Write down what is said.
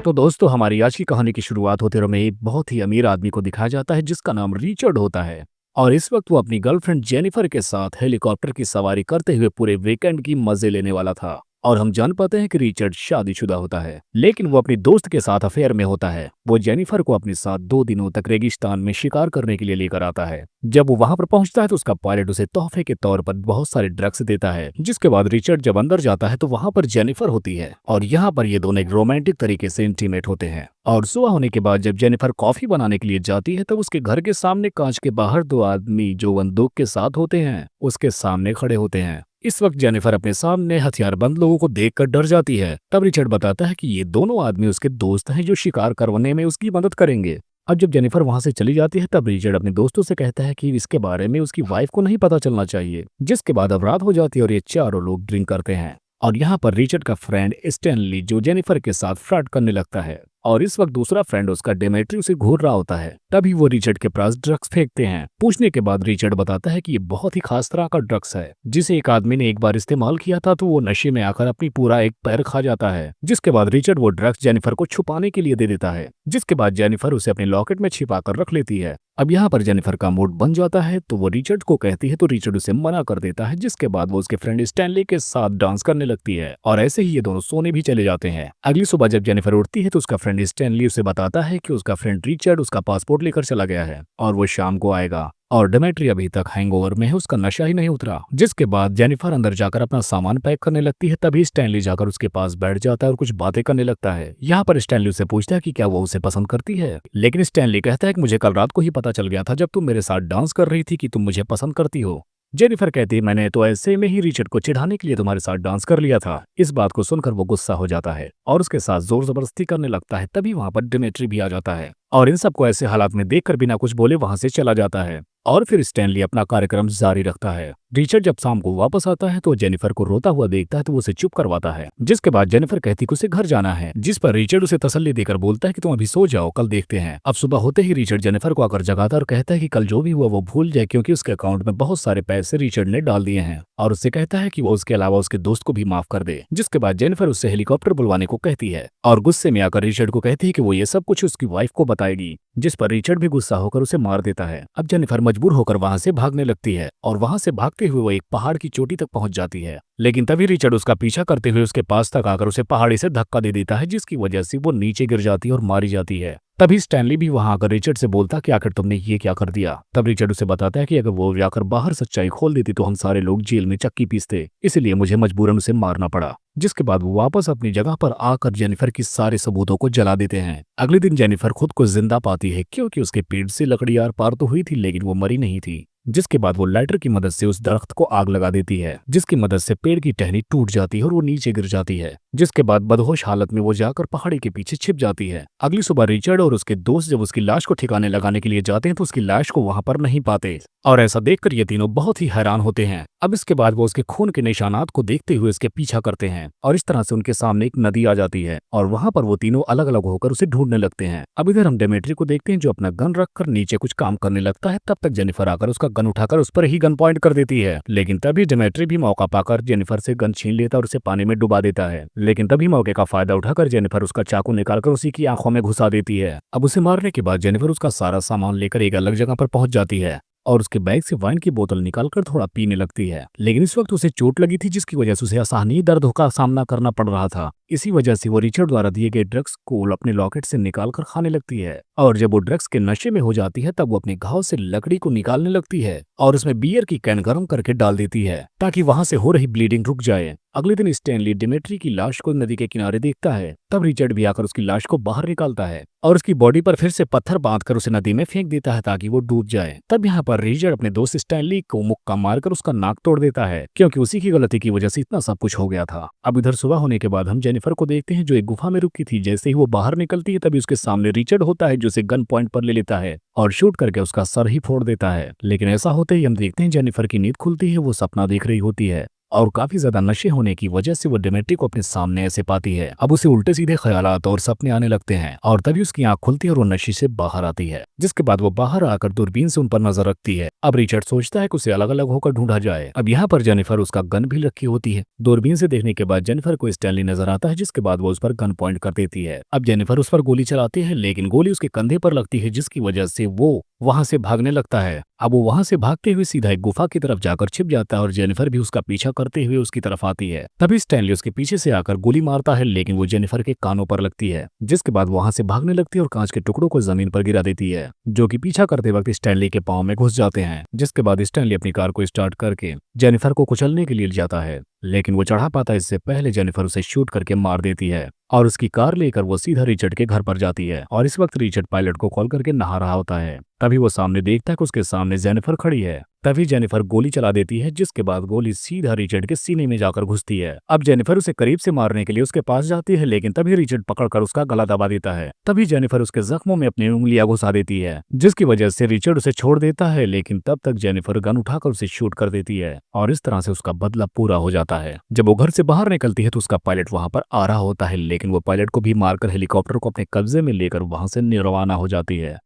तो दोस्तों हमारी आज की कहानी की शुरुआत होते हुए एक बहुत ही अमीर आदमी को दिखाया जाता है जिसका नाम रिचर्ड होता है। और इस वक्त वो अपनी गर्लफ्रेंड जेनिफर के साथ हेलीकॉप्टर की सवारी करते हुए पूरे वीकेंड की मजे लेने वाला था। और हम जान पाते हैं कि रिचर्ड शादीशुदा होता है, लेकिन वो अपनी दोस्त के साथ अफेयर में होता है। वो जेनिफर को अपने साथ 2 दिनों तक रेगिस्तान में शिकार करने के लिए लेकर आता है। जब वो वहां पर पहुंचता है तो उसका पायलट उसे तोहफे के तौर पर बहुत सारे ड्रग्स देता है। जिसके बाद रिचर्ड जब अंदर जाता है तो वहां पर जेनिफर होती है और यहाँ पर ये दोनों एक रोमांटिक तरीके से इंटीमेट होते हैं। और सुबह होने के बाद जब जेनिफर कॉफी बनाने के लिए जाती है तब उसके घर के सामने कांच के बाहर 2 आदमी जो बंदूक के साथ होते हैं उसके सामने खड़े होते हैं। इस वक्त जेनिफर अपने सामने हथियारबंद लोगों को देखकर डर जाती है। तब रिचर्ड बताता है कि ये दोनों आदमी उसके दोस्त हैं जो शिकार करवाने में उसकी मदद करेंगे। अब जब जेनिफर वहां से चली जाती है तब रिचर्ड अपने दोस्तों से कहता है कि इसके बारे में उसकी वाइफ को नहीं पता चलना चाहिए। जिसके बाद अब रात हो जाती है और ये चारों लोग ड्रिंक करते हैं। और यहाँ पर रिचर्ड का फ्रेंड स्टैनली जो जेनिफर के साथ फ्लर्ट करने लगता है और इस वक्त दूसरा फ्रेंड उसका डेमेट्री उसे घूर रहा होता है। तभी वो रिचर्ड के पास ड्रग्स फेंकते हैं। पूछने के बाद रिचर्ड बताता है कि ये बहुत ही खास तरह का ड्रग्स है जिसे एक आदमी ने एक बार इस्तेमाल किया था तो वो नशे में आकर अपनी पूरा एक पैर खा जाता है। जिसके बाद रिचर्ड वो ड्रग्स जेनिफर को छुपाने के लिए दे देता है। जिसके बाद जेनिफर उसे अपने लॉकेट में छिपा कर रख लेती है। अब यहाँ पर जेनिफर का मूड बन जाता है तो वो रिचर्ड को कहती है तो रिचर्ड उसे मना कर देता है। जिसके बाद वो उसके फ्रेंड स्टैनली के साथ डांस करने लगती है और ऐसे ही ये दोनों सोने भी चले जाते हैं। अगली सुबह जब जेनिफर उठती है तो उसका फ्रेंड स्टैनली उसे बताता है कि उसका फ्रेंड रिचर्ड उसका पासपोर्ट लेकर चला गया है और वो शाम को आएगा और डेमेट्री अभी तक हैंगओवर में है, उसका नशा ही नहीं उतरा। जिसके बाद जेनिफर अंदर जाकर अपना सामान पैक करने लगती है। तभी स्टैनली जाकर उसके पास बैठ जाता है और कुछ बातें करने लगता है। यहाँ पर स्टैनली उसे पूछता है कि क्या वो उसे पसंद करती है, लेकिन स्टैनली कहता है कि मुझे कल रात को ही पता चल गया था जब तुम मेरे साथ डांस कर रही थी कि तुम मुझे पसंद करती हो। जेनिफर कहती है मैंने तो ऐसे में ही रिचर्ड को चिढ़ाने के लिए तुम्हारे साथ डांस कर लिया था। इस बात को सुनकर वो गुस्सा हो जाता है और उसके साथ जोर जबरदस्ती करने लगता है। तभी वहां पर डेमेट्री भी आ जाता है और इन सबको ऐसे हालात में देखकर बिना कुछ बोले वहां से चला जाता है। और फिर स्टैनली अपना कार्यक्रम जारी रखता है। रिचर्ड जब शाम को वापस आता है तो जेनिफर को रोता हुआ देखता है तो वो उसे चुप करवाता है। जिसके बाद जेनिफर कहती कि उसे घर जाना है, जिस पर रिचर्ड उसे तसल्ली देकर बोलता है कि तुम अभी सो जाओ, कल देखते हैं। अब सुबह होते ही रिचर्ड जेनिफर को आकर जगाता है और कहता है कि कल जो भी हुआ वो भूल जाए क्योंकि उसके अकाउंट में बहुत सारे पैसे रिचर्ड ने डाल दिए हैं और उससे कहता है कि वो उसके अलावा उसके दोस्त को भी माफ कर दे। जिसके बाद जेनिफर उससे हेलीकॉप्टर बुलवाने को कहती है और गुस्से में आकर रिचर्ड को कहती है कि वो ये सब कुछ उसकी वाइफ को बताएगी। जिस पर रिचर्ड भी गुस्सा होकर उसे मार देता है। अब जेनिफर मजबूर होकर वहां से भागने लगती है और वहां से भागते हुए वो एक पहाड़ की चोटी तक पहुंच जाती है। लेकिन तभी रिचर्ड उसका पीछा करते हुए उसके पास तक आकर उसे पहाड़ी से धक्का दे देता है जिसकी वजह से वो नीचे गिर जाती है और मारी जाती है। तभी स्टैनली भी वहां आकर रिचर्ड से बोलता कि आखिर तुमने ये क्या कर दिया। तब रिचर्ड उसे बताता है कि अगर वो जाकर बाहर सच्चाई खोल देती तो हम सारे लोग जेल में चक्की पीसते, इसलिए मुझे मजबूरन उसे मारना पड़ा। जिसके बाद वो वापस अपनी जगह पर आकर जेनिफर की सारे सबूतों को जला देते हैं। अगले दिन जेनिफर खुद को जिंदा पाती है क्योंकि उसके पेट से लकड़ी आर पार तो हुई थी लेकिन वो मरी नहीं थी। जिसके बाद वो लाइटर की मदद से उस दरख्त को आग लगा देती है जिसकी मदद से पेड़ की टहनी टूट जाती है और वो नीचे गिर जाती है। जिसके बाद बदहोश हालत में वो जाकर पहाड़ी के पीछे छिप जाती है। अगली सुबह रिचर्ड और उसके दोस्त जब उसकी लाश को ठिकाने लगाने के लिए जाते हैं तो उसकी लाश को वहां पर नहीं पाते और ऐसा देखकर ये तीनों बहुत ही हैरान होते हैं। अब इसके बाद वो उसके खून के निशानात को देखते हुए उसके पीछा करते हैं और इस तरह से उनके सामने एक नदी आ जाती है और वहां पर वो तीनों अलग अलग होकर उसे ढूंढने लगते हैं। अब इधर हम डेमेट्री को देखते हैं जो अपना गन रखकर नीचे कुछ काम करने लगता है। तब तक जेनिफर आकर उसका गन उठाकर उस पर ही गन पॉइंट कर देती है। लेकिन तभी डेमेट्री भी मौका पाकर जेनिफर से गन छीन लेता और उसे पानी में डुबा देता है। लेकिन तभी मौके का फायदा उठाकर जेनिफर उसका चाकू निकालकर उसी की आंखों में घुसा देती है। अब उसे मारने के बाद जेनिफर उसका सारा सामान लेकर एक अलग जगह पर पहुंच जाती है और उसके बैग से वाइन की बोतल निकालकर थोड़ा पीने लगती है। लेकिन इस वक्त उसे चोट लगी थी जिसकी वजह से उसे असहनीय दर्द का सामना करना पड़ रहा था। इसी वजह से वो रिचर्ड द्वारा दिए गए ड्रग्स को अपने लॉकेट से निकालकर खाने लगती है और जब वो ड्रग्स के नशे में हो जाती है तब वो अपने घाव से लकड़ी को निकालने लगती है और उसमें बियर की कैन गर्म करके डाल देती है ताकि वहां से हो रही ब्लीडिंग रुक जाए। अगले दिन स्टैनली डेमेट्री की लाश को नदी के किनारे देखता है। तब रिचर्ड भी आकर उसकी लाश को बाहर निकालता है और उसकी बॉडी पर फिर से पत्थर बांधकर उसे नदी में फेंक देता है ताकि वो डूब जाए। तब यहाँ पर रिचर्ड अपने दोस्त स्टैनली को मुक्का मारकर उसका नाक तोड़ देता है क्योंकि उसी की गलती की वजह से इतना सब कुछ हो गया था। अब इधर सुबह होने के बाद हम जेनिफर को देखते हैं जो एक गुफा में रुकी थी। जैसे ही वो बाहर निकलती है तभी उसके सामने रिचर्ड होता है जो उसे गन पॉइंट पर ले लेता है और शूट करके उसका सर ही फोड़ देता है। लेकिन ऐसा होते ही हम देखते हैं जेनिफर की नींद खुलती है, वो सपना देख रही होती है और काफी ज्यादा नशे होने की वजह से वो डिमेट्री को अपने सामने ऐसे पाती है। अब उसे उल्टे सीधे ख्यालात और सपने आने लगते हैं और तभी उसकी आंख खुलती है और वो नशे से बाहर आती है, जिसके बाद वो बाहर आकर दूरबीन से उन पर नजर रखती है। अब रिचर्ड सोचता है कि उसे अलग अलग होकर ढूंढा जाए। अब यहाँ पर जेनिफर उसका गन भी रखी होती है। दूरबीन से देखने के बाद जेनिफर को स्टैनली नजर आता है, जिसके बाद वो उस पर गन पॉइंट कर देती है। अब जेनिफर उस पर गोली चलाती है, लेकिन गोली उसके कंधे पर लगती है, जिसकी वजह से वो वहां से भागने लगता है। अब वो वहां से भागते हुए सीधा एक गुफा की तरफ जाकर छिप जाता है और जेनिफर भी उसका पीछा करते हुए उसकी तरफ आती है। तभी स्टैनली उसके पीछे से आकर गोली मारता है, लेकिन वो जेनिफर के कानों पर लगती है, जिसके बाद वहां से भागने लगती है और कांच के टुकड़ों को जमीन पर गिरा देती है, जो कि पीछा करते वक्त स्टैनली के पांव में घुस जाते हैं। जिसके बाद स्टैनली अपनी कार को स्टार्ट करके जेनिफर को कुचलने के लिए जाता है, लेकिन वो चढ़ा पाता है इससे पहले जेनिफर उसे शूट करके मार देती है और उसकी कार लेकर वो सीधा रिचर्ड के घर पर जाती है। और इस वक्त रिचर्ड पायलट को कॉल करके नहा रहा होता है। तभी वो सामने देखता है कि उसके सामने जेनिफर खड़ी है। तभी जेनिफर गोली चला देती है, जिसके बाद गोली सीधा रिचर्ड के सीने में जाकर घुसती है। अब जेनिफर उसे करीब से मारने के लिए उसके पास जाती है, लेकिन तभी रिचर्ड पकड़कर उसका गला दबा देता है। तभी जेनिफर उसके जख्मों में अपनी उंगलियां घुसा देती है, जिसकी वजह से रिचर्ड उसे छोड़ देता है, लेकिन तब तक जेनिफर गन उठाकर उसे शूट कर देती है और इस तरह से उसका बदला पूरा हो जाता है। जब वो घर से बाहर निकलती है तो उसका पायलट वहां पर आ रहा होता है, लेकिन वो पायलट को भी मारकर हेलीकॉप्टर को अपने कब्जे में लेकर वहां से रवाना हो जाती है।